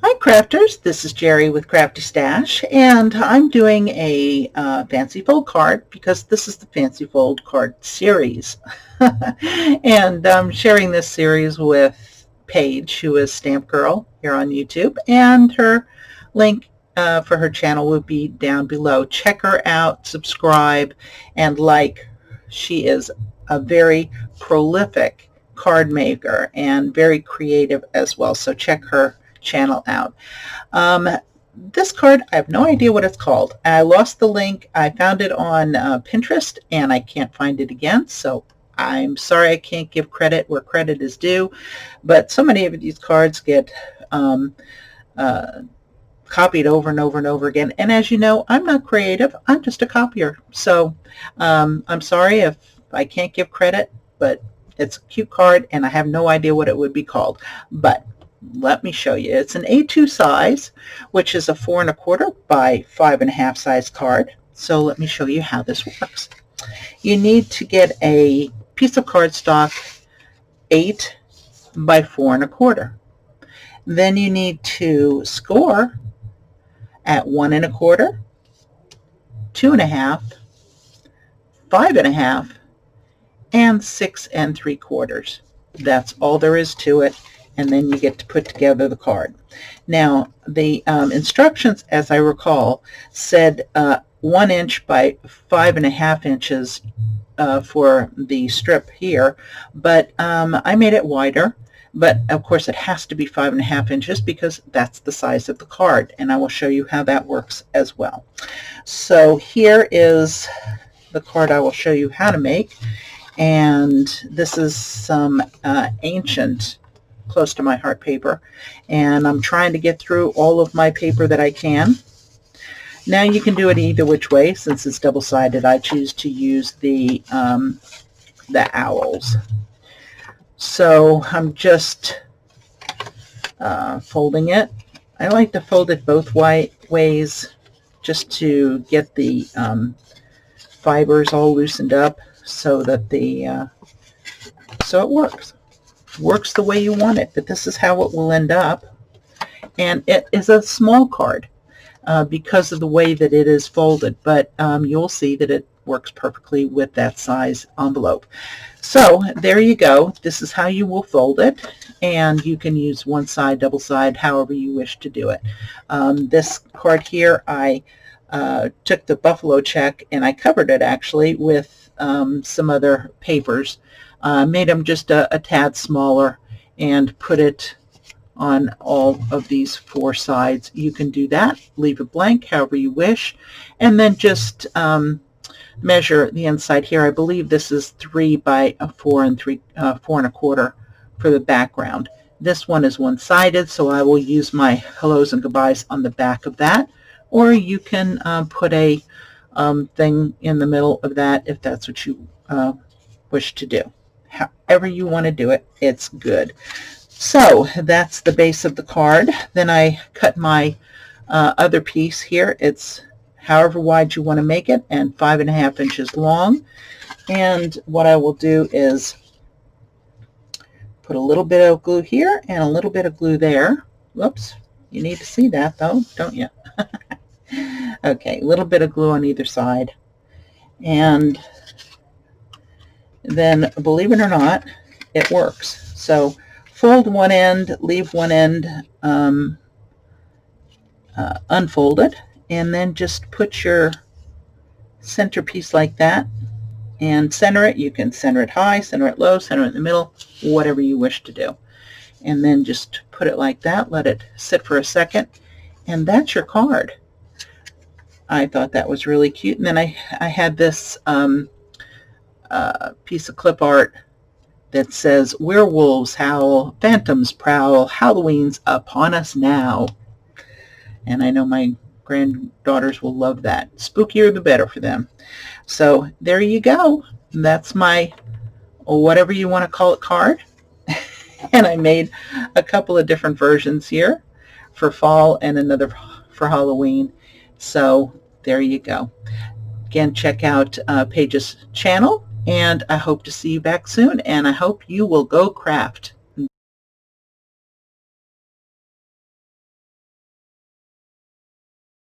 Hi crafters, this is Jerry with Crafty Stash, and I'm doing a fancy fold card because this is the fancy fold card series. And I'm sharing this series with Paige, who is Stamp Girl here on YouTube, and her link for her channel will be down below. Check her out, subscribe, and like. She is a very prolific card maker and very creative as well, so check her channel out. This card, I have no idea what it's called. I lost the link. I found it on Pinterest and I can't find it again, so I'm sorry I can't give credit where credit is due, but so many of these cards get copied over and over and over again, and as you know, I'm not creative. I'm just a copier, so I'm sorry if I can't give credit, but it's a cute card and I have no idea what it would be called. But let me show you. It's an A2 size, which is a 4 1/4 by 5 1/2 size card. So let me show you how this works. You need to get a piece of cardstock 8 by 4 1/4. Then you need to score at 1 1/4, 2 1/2, 5 1/2, and 6 3/4. That's all there is to it. And then you get to put together the card. Now, the instructions, as I recall, said 1 inch by 5 1/2 inches for the strip here, but I made it wider. But of course, it has to be 5 1/2 inches because that's the size of the card, and I will show you how that works as well. So here is the card I will show you how to make, and this is some ancient, close to my heart paper, and I'm trying to get through all of my paper that I can. Now you can do it either which way. Since it's double-sided, I choose to use the owls. So I'm just folding it. I like to fold it both ways just to get the fibers all loosened up so that so it works the way you want it, but this is how it will end up. And it is a small card because of the way that it is folded, but you'll see that it works perfectly with that size envelope. So there you go. This is how you will fold it, and you can use one side, double side, however you wish to do it. This card here, I took the buffalo check and I covered it actually with some other papers. Made them just a tad smaller and put it on all of these 4 sides. You can do that, leave it blank however you wish, and then just measure the inside here. I believe this is 3 by 4 1/4 for the background. This one is one-sided, so I will use my hellos and goodbyes on the back of that, or you can put a thing in the middle of that if that's what you wish to do. However you want to do it, it's good. So that's the base of the card. Then I cut my other piece here. It's however wide you want to make it, and 5 1/2 inches long. And what I will do is put a little bit of glue here and a little bit of glue there. Whoops, you need to see that though, don't you? Okay, a little bit of glue on either side. And then, believe it or not, it works. So fold one end, leave one end unfolded, and then just put your centerpiece like that and center it. You can center it high, center it low, center it in the middle, whatever you wish to do. And then just put it like that, let it sit for a second, and that's your card. I thought that was really cute. And then I had this piece of clip art that says, "Werewolves howl, phantoms prowl, Halloween's upon us now." And I know my granddaughters will love that. Spookier the better for them. So there you go. That's my whatever you want to call it card. And I made a couple of different versions here for fall and another for Halloween. So there you go. Again, check out Paige's channel, and I hope to see you back soon, and I hope you will go craft.